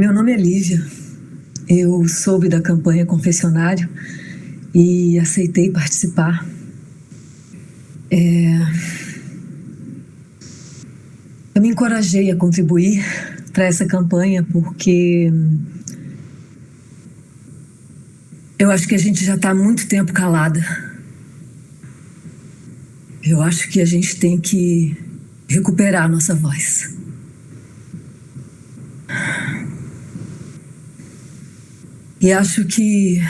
Meu nome é Lívia. Eu soube da campanha Confessionário e aceitei participar. Eu me encorajei a contribuir para essa campanha porque eu acho que a gente já está há muito tempo calada. Eu acho que a gente tem que recuperar a nossa voz. E acho que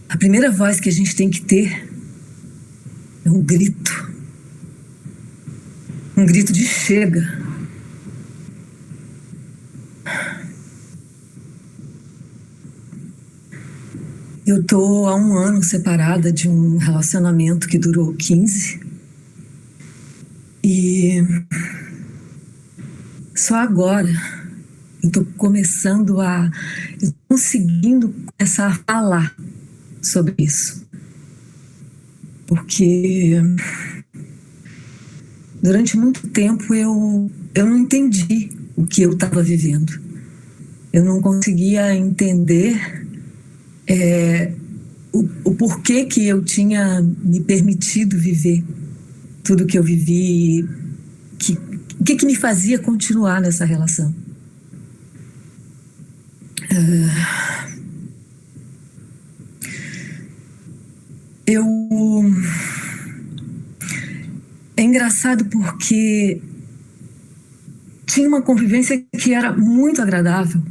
a primeira voz que a gente tem que ter é um grito. Um grito de chega. Eu tô há 1 ano separada de um relacionamento que durou 15. E só agora eu tô começando eu tô conseguindo começar a falar sobre isso. Porque durante muito tempo eu não entendi o que eu estava vivendo. Eu não conseguia entender o porquê que eu tinha me permitido viver tudo que eu vivi, o que me fazia continuar nessa relação. É engraçado porque tinha uma convivência que era muito agradável,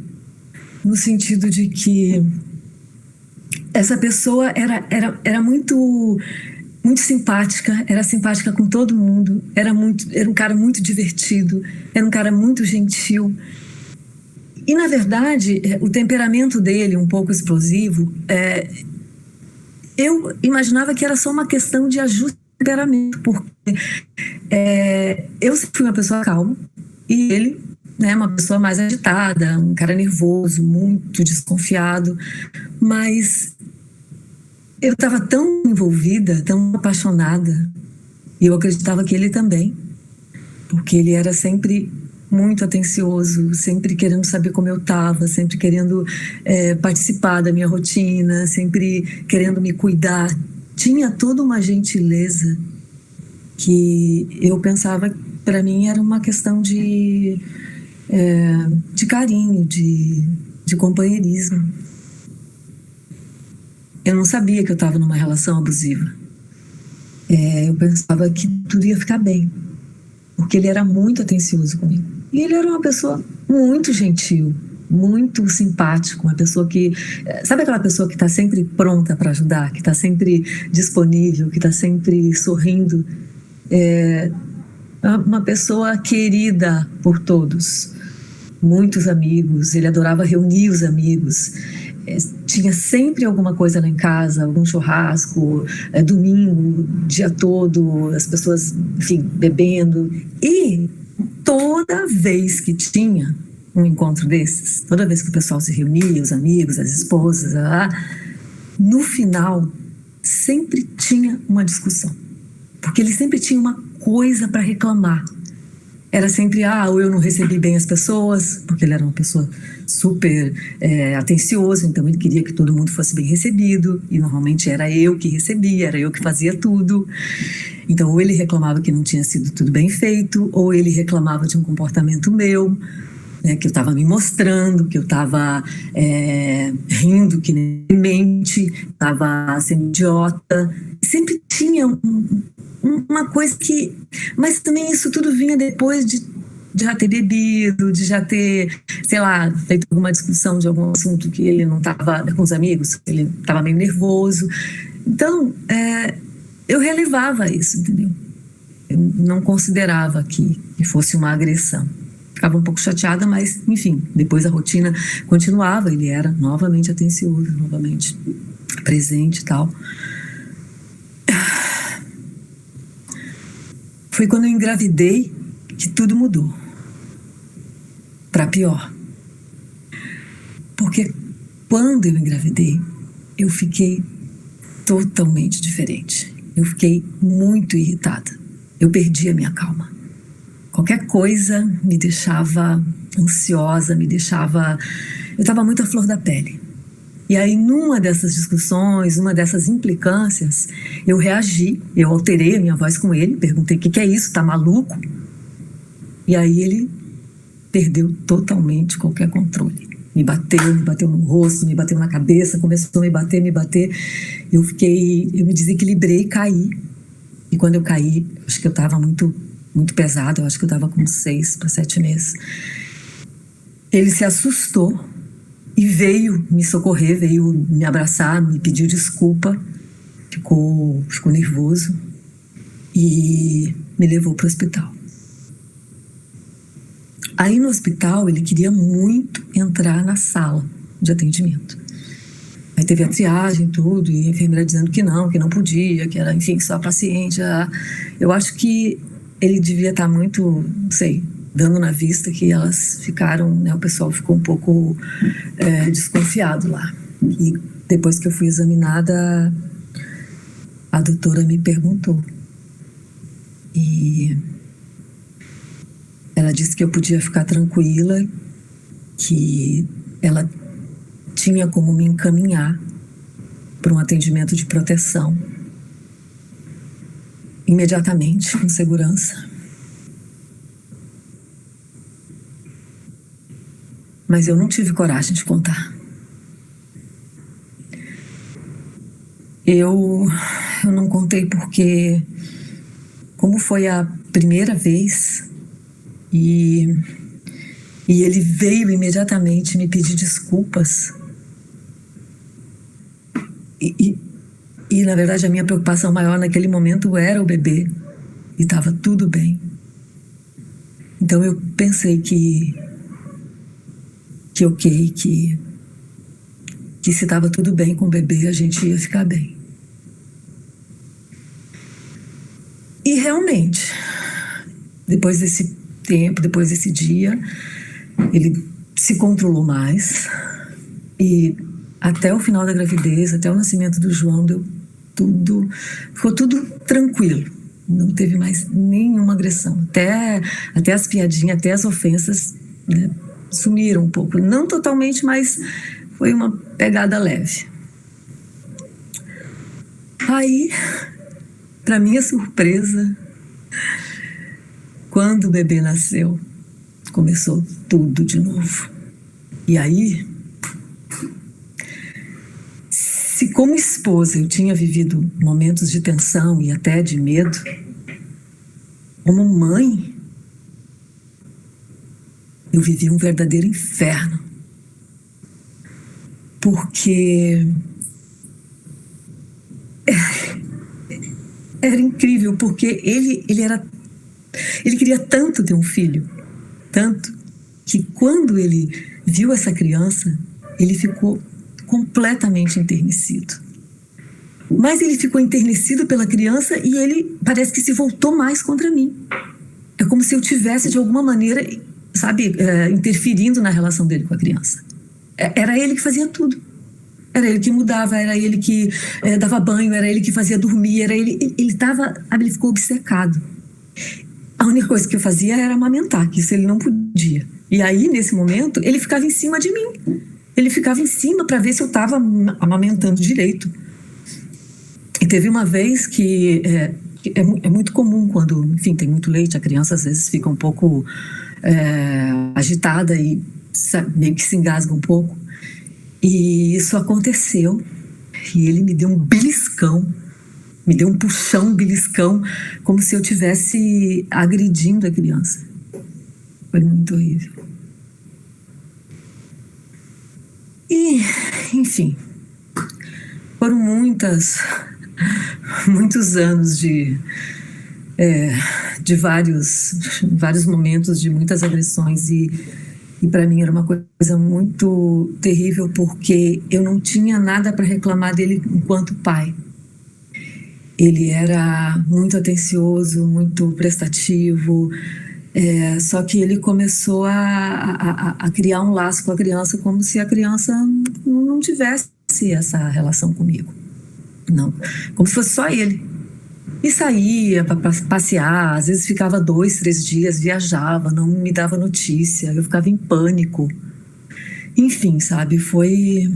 no sentido de que essa pessoa era muito simpática, era simpática com todo mundo, era um cara muito divertido, era um cara muito gentil. E, na verdade, o temperamento dele, um pouco explosivo, eu imaginava que era só uma questão de ajuste de temperamento, porque eu sempre fui uma pessoa calma e ele, uma pessoa mais agitada, um cara nervoso, muito desconfiado, mas eu estava tão envolvida, tão apaixonada, e eu acreditava que ele também, porque ele era sempre muito atencioso, sempre querendo saber como eu estava, sempre querendo participar da minha rotina, sempre querendo me cuidar. Tinha toda uma gentileza que eu pensava, para mim, era uma questão de carinho, de companheirismo. Eu não sabia que eu estava numa relação abusiva. Eu pensava que tudo ia ficar bem, porque ele era muito atencioso comigo. E ele era uma pessoa muito gentil, muito simpático, uma pessoa que... Sabe aquela pessoa que está sempre pronta para ajudar, que está sempre disponível, que está sempre sorrindo? Uma pessoa querida por todos. Muitos amigos, ele adorava reunir os amigos. Tinha sempre alguma coisa lá em casa, algum churrasco, domingo, dia todo, as pessoas, enfim, bebendo. E toda vez que tinha um encontro desses, toda vez que o pessoal se reunia, os amigos, as esposas, no final, sempre tinha uma discussão. Porque ele sempre tinha uma coisa para reclamar. Era sempre, ou eu não recebi bem as pessoas, porque ele era uma pessoa super atencioso, então ele queria que todo mundo fosse bem recebido, e normalmente era eu que recebia, era eu que fazia tudo. Então, ou ele reclamava que não tinha sido tudo bem feito, ou ele reclamava de um comportamento meu, que eu estava me mostrando, que eu estava rindo que nem mente, estava sendo idiota. Sempre tinha uma coisa que... Mas também isso tudo vinha depois de já ter bebido, de já ter, sei lá, feito alguma discussão de algum assunto que ele não estava com os amigos, ele estava meio nervoso. Então, eu relevava isso, entendeu? Eu não considerava que fosse uma agressão. Ficava um pouco chateada, mas, enfim, depois a rotina continuava, ele era novamente atencioso, novamente presente e tal. Foi quando eu engravidei que tudo mudou. Para pior. Porque quando eu engravidei, eu fiquei totalmente diferente. Eu fiquei muito irritada. Eu perdi a minha calma. Qualquer coisa me deixava ansiosa, eu estava muito à flor da pele. E aí, numa dessas discussões, numa dessas implicâncias, eu reagi, eu alterei a minha voz com ele, perguntei: o que é isso, tá maluco? E aí ele perdeu totalmente qualquer controle. Me bateu no rosto, me bateu na cabeça, começou a me bater. Eu me desequilibrei e caí. E quando eu caí, acho que eu estava muito pesado, eu acho que eu estava com 6 para 7 meses. Ele se assustou e veio me socorrer, veio me abraçar, me pediu desculpa, ficou nervoso e me levou para o hospital. Aí no hospital ele queria muito entrar na sala de atendimento. Aí teve a triagem e tudo, e a enfermeira dizendo que não podia, que era, enfim, só a paciente. Eu acho que ele devia estar muito, não sei, dando na vista que elas ficaram, né, o pessoal ficou um pouco desconfiado lá. E depois que eu fui examinada, a doutora me perguntou. E ela disse que eu podia ficar tranquila, que ela tinha como me encaminhar para um atendimento de proteção imediatamente, com segurança. Mas eu não tive coragem de contar. Eu não contei porque, como foi a primeira vez, e ele veio imediatamente me pedir desculpas. E na verdade a minha preocupação maior naquele momento era o bebê. E estava tudo bem. Então eu pensei que se estava tudo bem com o bebê, a gente ia ficar bem. E realmente, depois desse tempo, depois desse dia, ele se controlou mais. E até o final da gravidez, até o nascimento do João, ficou tudo tranquilo. Não teve mais nenhuma agressão. Até as piadinhas, até as ofensas, né, sumiram um pouco. Não totalmente, mas foi uma pegada leve. Aí, para minha surpresa, quando o bebê nasceu, começou tudo de novo. E aí, se como esposa eu tinha vivido momentos de tensão e até de medo, como mãe, eu vivi um verdadeiro inferno. Porque era incrível, porque ele queria tanto ter um filho, tanto, que quando ele viu essa criança, ele ficou completamente enternecido. Mas ele ficou enternecido pela criança e ele parece que se voltou mais contra mim. É como se eu tivesse, de alguma maneira, interferindo na relação dele com a criança. Era ele que fazia tudo. Era ele que mudava, era ele que dava banho, era ele que fazia dormir, ele ficou obcecado. A única coisa que eu fazia era amamentar, que isso ele não podia. E aí, nesse momento, ele ficava em cima de mim. Ele ficava em cima para ver se eu estava amamentando direito. E teve uma vez que é muito comum quando, enfim, tem muito leite, a criança às vezes fica um pouco agitada e meio que se engasga um pouco. E isso aconteceu. E ele me deu um beliscão. Me deu um puxão, um beliscão, como se eu estivesse agredindo a criança. Foi muito horrível. E, enfim, foram muitos anos de vários momentos de muitas agressões e para mim era uma coisa muito terrível, porque eu não tinha nada para reclamar dele enquanto pai. Ele era muito atencioso, muito prestativo, só que ele começou a criar um laço com a criança como se a criança não tivesse essa relação comigo. Não, como se fosse só ele. E saía para passear, às vezes ficava 2, 3 dias, viajava, não me dava notícia, eu ficava em pânico. Enfim, sabe, foi...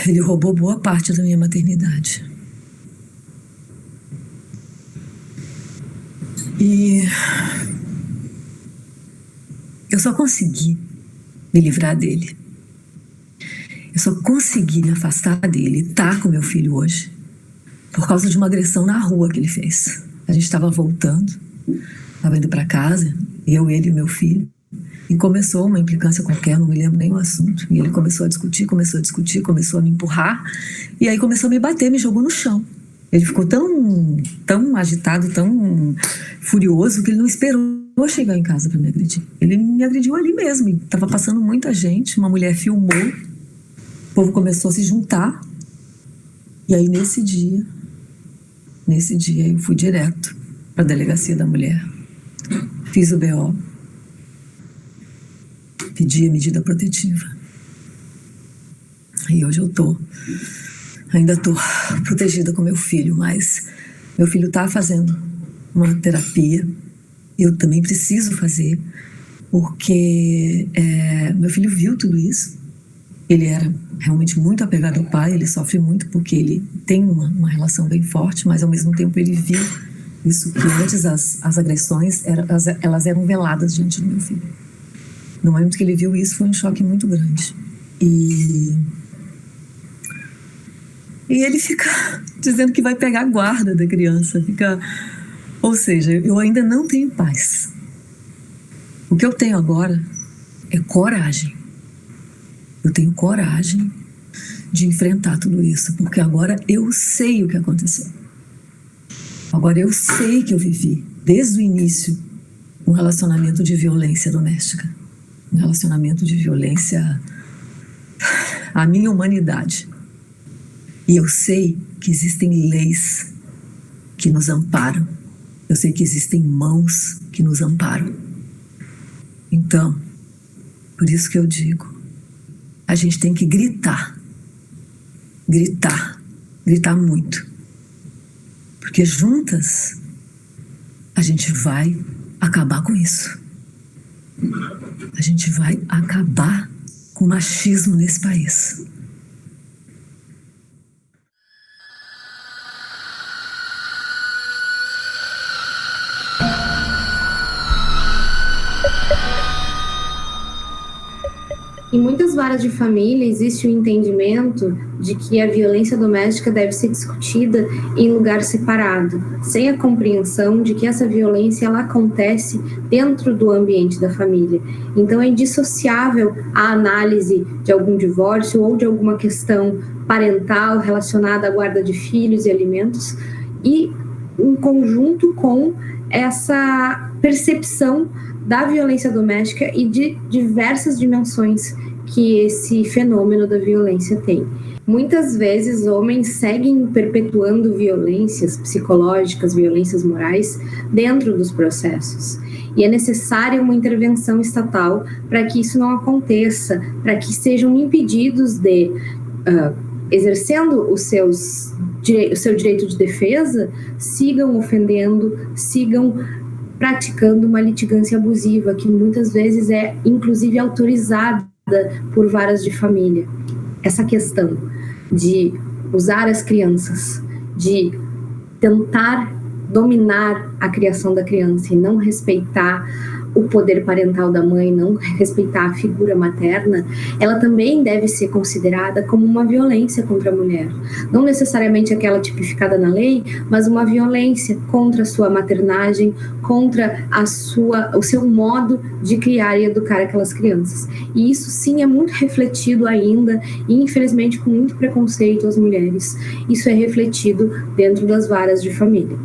Ele roubou boa parte da minha maternidade. E eu só consegui me livrar dele. Eu só consegui me afastar dele e estar com meu filho hoje por causa de uma agressão na rua que ele fez. A gente estava voltando, estava indo para casa, eu, ele e meu filho, e começou uma implicância qualquer, não me lembro nem o assunto. E ele começou a discutir, começou a me empurrar, e aí começou a me bater, me jogou no chão. Ele ficou tão agitado, tão furioso, que ele não esperou eu chegar em casa para me agredir. Ele me agrediu ali mesmo, estava passando muita gente, uma mulher filmou, o povo começou a se juntar, e aí nesse dia eu fui direto para a delegacia da mulher, fiz o BO, pedi a medida protetiva, e hoje eu ainda tô protegida com meu filho, mas meu filho tá fazendo uma terapia, eu também preciso fazer, porque meu filho viu tudo isso. Ele era realmente muito apegado ao pai, ele sofre muito porque ele tem uma relação bem forte, mas ao mesmo tempo ele viu isso, que antes as agressões elas eram veladas diante do meu filho. No momento que ele viu isso, foi um choque muito grande. E ele fica dizendo que vai pegar a guarda da criança. Ou seja, eu ainda não tenho paz. O que eu tenho agora é coragem. Eu tenho coragem de enfrentar tudo isso, porque agora eu sei o que aconteceu. Agora eu sei que eu vivi, desde o início, um relacionamento de violência doméstica. Um relacionamento de violência à minha humanidade. E eu sei que existem leis que nos amparam. Eu sei que existem mãos que nos amparam. Então, por isso que eu digo, a gente tem que gritar. Gritar muito. Porque juntas a gente vai acabar com isso. A gente vai acabar com o machismo nesse país. Em muitas varas de família existe o entendimento de que a violência doméstica deve ser discutida em lugar separado, sem a compreensão de que essa violência ela acontece dentro do ambiente da família. Então é indissociável a análise de algum divórcio ou de alguma questão parental relacionada à guarda de filhos e alimentos, e em conjunto com essa percepção da violência doméstica e de diversas dimensões que esse fenômeno da violência tem. Muitas vezes homens seguem perpetuando violências psicológicas, violências morais dentro dos processos. E é necessária uma intervenção estatal para que isso não aconteça, para que sejam impedidos de, exercendo o seu direito de defesa, sigam ofendendo, sigam praticando uma litigância abusiva, que muitas vezes é, inclusive, autorizada por varas de família. Essa questão de usar as crianças, de tentar dominar a criação da criança e não respeitar o poder parental da mãe, não respeitar a figura materna, ela também deve ser considerada como uma violência contra a mulher. Não necessariamente aquela tipificada na lei, mas uma violência contra a sua maternagem, contra o seu modo de criar e educar aquelas crianças. E isso sim é muito refletido ainda, e infelizmente com muito preconceito às mulheres. Isso é refletido dentro das varas de família.